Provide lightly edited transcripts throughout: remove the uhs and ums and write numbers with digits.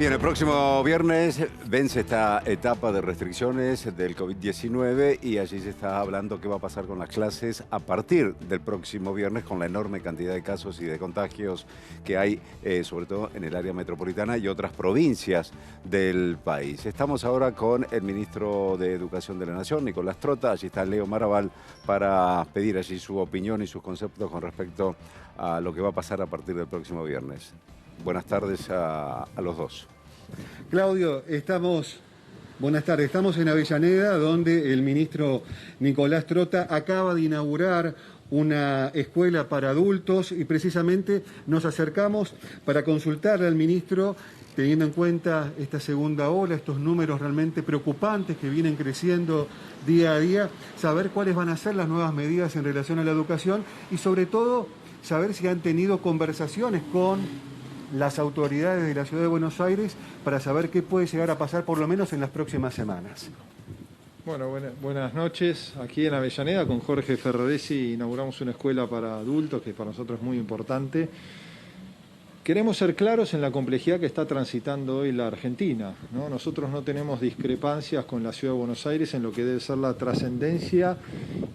Bien, el próximo viernes vence esta etapa de restricciones del COVID-19 y allí se está hablando qué va a pasar con las clases a partir del próximo viernes con la enorme cantidad de casos y de contagios que hay, sobre todo en el área metropolitana y otras provincias del país. Estamos ahora con el ministro de Educación de la Nación, Nicolás Trota. Allí está Leo Maraval para pedir allí su opinión y sus conceptos con respecto a lo que va a pasar a partir del próximo viernes. Buenas tardes a los dos. Claudio, buenas tardes, estamos en Avellaneda, donde el ministro Nicolás Trota acaba de inaugurar una escuela para adultos y precisamente nos acercamos para consultarle al ministro, teniendo en cuenta esta segunda ola, estos números realmente preocupantes que vienen creciendo día a día, saber cuáles van a ser las nuevas medidas en relación a la educación y sobre todo saber si han tenido conversaciones con las autoridades de la Ciudad de Buenos Aires para saber qué puede llegar a pasar por lo menos en las próximas semanas. Bueno, buenas noches. Aquí en Avellaneda con Jorge Ferraresi inauguramos una escuela para adultos que para nosotros es muy importante. Queremos ser claros en la complejidad que está transitando hoy la Argentina, ¿no? Nosotros no tenemos discrepancias con la Ciudad de Buenos Aires en lo que debe ser la trascendencia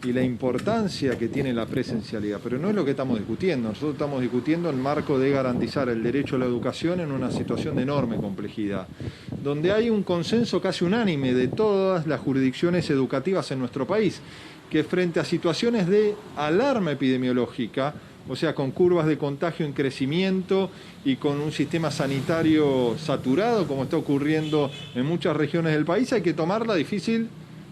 y la importancia que tiene la presencialidad, pero no es lo que estamos discutiendo. Nosotros estamos discutiendo el marco de garantizar el derecho a la educación en una situación de enorme complejidad, donde hay un consenso casi unánime de todas las jurisdicciones educativas en nuestro país, que frente a situaciones de alarma epidemiológica, o sea, con curvas de contagio en crecimiento y con un sistema sanitario saturado, como está ocurriendo en muchas regiones del país, hay que tomar la difícil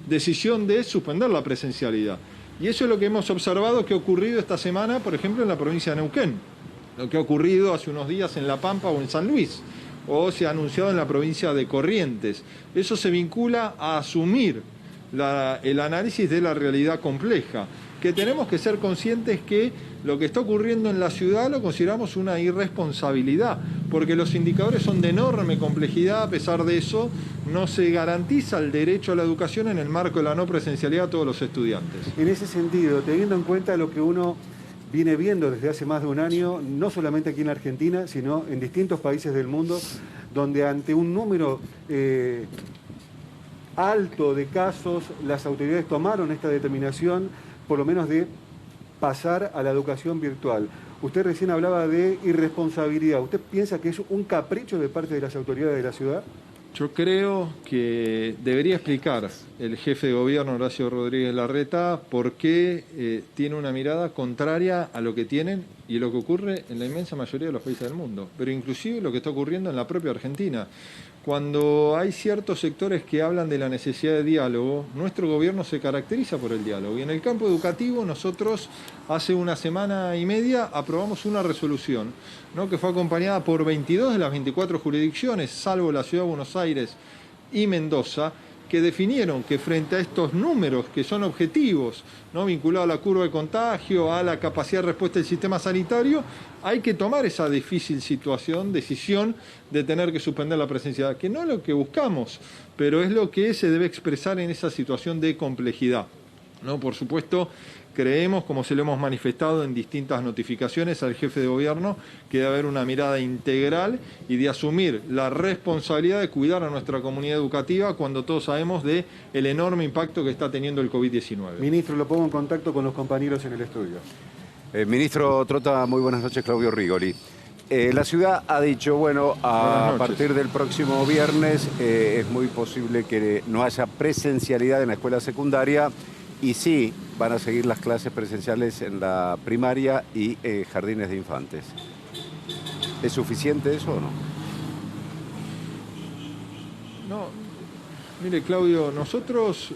decisión de suspender la presencialidad. Y eso es lo que hemos observado que ha ocurrido esta semana, por ejemplo, en la provincia de Neuquén, lo que ha ocurrido hace unos días en La Pampa o en San Luis, o se ha anunciado en la provincia de Corrientes. Eso se vincula a asumir el análisis de la realidad compleja, que tenemos que ser conscientes que lo que está ocurriendo en la ciudad lo consideramos una irresponsabilidad, porque los indicadores son de enorme complejidad. A pesar de eso, no se garantiza el derecho a la educación en el marco de la no presencialidad a todos los estudiantes. En ese sentido, teniendo en cuenta lo que uno viene viendo desde hace más de un año, no solamente aquí en Argentina, sino en distintos países del mundo, donde ante un número alto de casos, las autoridades tomaron esta determinación, por lo menos de pasar a la educación virtual. Usted recién hablaba de irresponsabilidad. ¿Usted piensa que es un capricho de parte de las autoridades de la ciudad? Yo creo que debería explicar el jefe de gobierno, Horacio Rodríguez Larreta, por qué tiene una mirada contraria a lo que tienen y lo que ocurre en la inmensa mayoría de los países del mundo, pero inclusive lo que está ocurriendo en la propia Argentina. Cuando hay ciertos sectores que hablan de la necesidad de diálogo, nuestro gobierno se caracteriza por el diálogo. Y en el campo educativo nosotros hace una semana y media aprobamos una resolución, ¿no?, que fue acompañada por 22 de las 24 jurisdicciones, salvo la Ciudad de Buenos Aires y Mendoza, que definieron que frente a estos números que son objetivos, ¿no?, vinculados a la curva de contagio, a la capacidad de respuesta del sistema sanitario, hay que tomar esa difícil decisión de tener que suspender la presencialidad, que no es lo que buscamos, pero es lo que se debe expresar en esa situación de complejidad, ¿no? Por supuesto, creemos, como se lo hemos manifestado en distintas notificaciones al jefe de gobierno, que debe haber una mirada integral y de asumir la responsabilidad de cuidar a nuestra comunidad educativa cuando todos sabemos del enorme impacto que está teniendo el COVID-19. Ministro, lo pongo en contacto con los compañeros en el estudio. Ministro Trota, muy buenas noches, Claudio Rigoli. La ciudad ha dicho, bueno, a partir del próximo viernes es muy posible que no haya presencialidad en la escuela secundaria y sí van a seguir las clases presenciales en la primaria y jardines de infantes. ¿Es suficiente eso o no? No, mire, Claudio, nosotros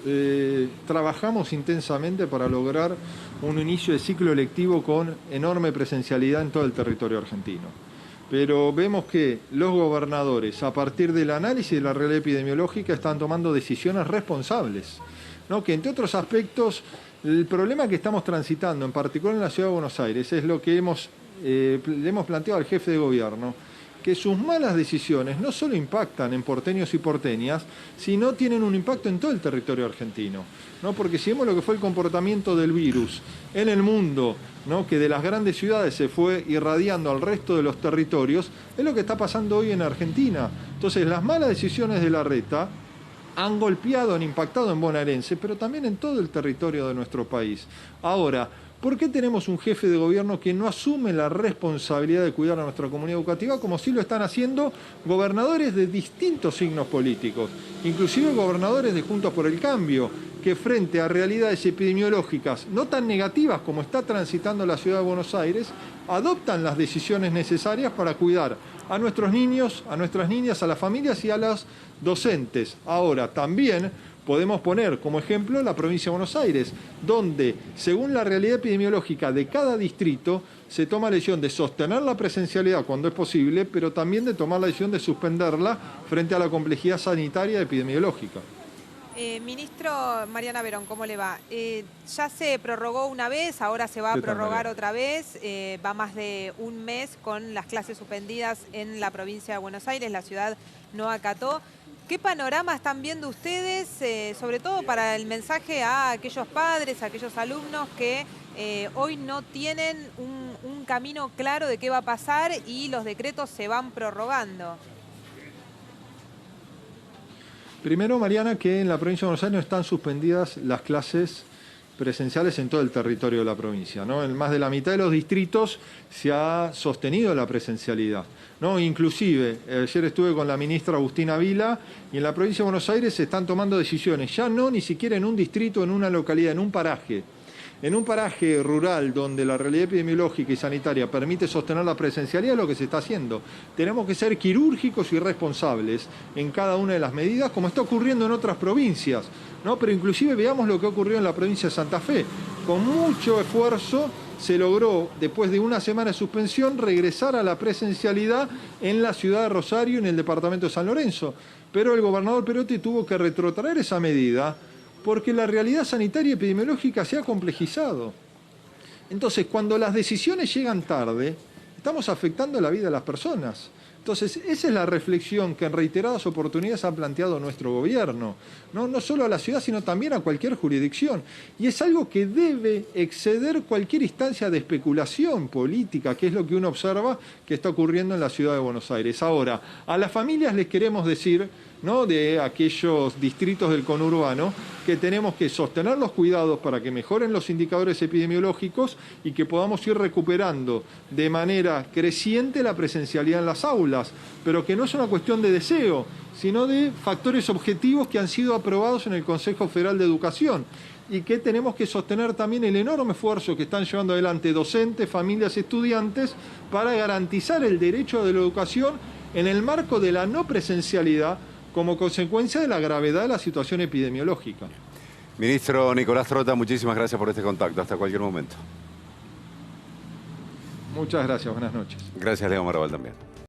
trabajamos intensamente para lograr un inicio de ciclo lectivo con enorme presencialidad en todo el territorio argentino. Pero vemos que los gobernadores, a partir del análisis de la realidad epidemiológica, están tomando decisiones responsables, ¿no?, que entre otros aspectos, el problema que estamos transitando, en particular en la Ciudad de Buenos Aires, es lo que le hemos planteado al jefe de gobierno, que sus malas decisiones no solo impactan en porteños y porteñas, sino tienen un impacto en todo el territorio argentino, ¿no? Porque si vemos lo que fue el comportamiento del virus en el mundo, ¿no?, que de las grandes ciudades se fue irradiando al resto de los territorios, es lo que está pasando hoy en Argentina. Entonces, las malas decisiones de Larreta han golpeado, han impactado en bonaerense, pero también en todo el territorio de nuestro país. Ahora, ¿por qué tenemos un jefe de gobierno que no asume la responsabilidad de cuidar a nuestra comunidad educativa, como sí lo están haciendo gobernadores de distintos signos políticos, inclusive gobernadores de Juntos por el Cambio, que frente a realidades epidemiológicas no tan negativas como está transitando la ciudad de Buenos Aires, adoptan las decisiones necesarias para cuidar a nuestros niños, a nuestras niñas, a las familias y a los docentes? Ahora, también podemos poner como ejemplo la provincia de Buenos Aires, donde, según la realidad epidemiológica de cada distrito, se toma la decisión de sostener la presencialidad cuando es posible, pero también de tomar la decisión de suspenderla frente a la complejidad sanitaria y epidemiológica. Ministro Mariana Verón, ¿cómo le va? Ya se prorrogó una vez, ahora se va a prorrogar otra vez. Va más de un mes con las clases suspendidas en la provincia de Buenos Aires, la ciudad no acató. ¿Qué panorama están viendo ustedes, sobre todo para el mensaje a aquellos padres, a aquellos alumnos que hoy no tienen un camino claro de qué va a pasar y los decretos se van prorrogando? Primero, Mariana, que en la provincia de Buenos Aires no están suspendidas las clases presenciales en todo el territorio de la provincia, ¿no? En más de la mitad de los distritos se ha sostenido la presencialidad, ¿no? Inclusive, ayer estuve con la ministra Agustina Vila y en la provincia de Buenos Aires se están tomando decisiones, ya no ni siquiera en un distrito, en una localidad, en un paraje rural donde la realidad epidemiológica y sanitaria permite sostener la presencialidad, es lo que se está haciendo. Tenemos que ser quirúrgicos y responsables en cada una de las medidas, como está ocurriendo en otras provincias, ¿no? Pero inclusive veamos lo que ocurrió en la provincia de Santa Fe. Con mucho esfuerzo se logró, después de una semana de suspensión, regresar a la presencialidad en la ciudad de Rosario, en el departamento de San Lorenzo. Pero el gobernador Perotti tuvo que retrotraer esa medida porque la realidad sanitaria y epidemiológica se ha complejizado. Entonces, cuando las decisiones llegan tarde, estamos afectando la vida de las personas. Entonces, esa es la reflexión que en reiteradas oportunidades ha planteado nuestro gobierno, no solo a la ciudad, sino también a cualquier jurisdicción. Y es algo que debe exceder cualquier instancia de especulación política, que es lo que uno observa que está ocurriendo en la ciudad de Buenos Aires. Ahora, a las familias les queremos decir, ¿no?, de aquellos distritos del conurbano, que tenemos que sostener los cuidados para que mejoren los indicadores epidemiológicos y que podamos ir recuperando de manera creciente la presencialidad en las aulas, pero que no es una cuestión de deseo, sino de factores objetivos que han sido aprobados en el Consejo Federal de Educación y que tenemos que sostener también el enorme esfuerzo que están llevando adelante docentes, familias y estudiantes para garantizar el derecho de la educación en el marco de la no presencialidad, como consecuencia de la gravedad de la situación epidemiológica. Ministro Nicolás Trota, muchísimas gracias por este contacto. Hasta cualquier momento. Muchas gracias, buenas noches. Gracias, Leo Marval, también.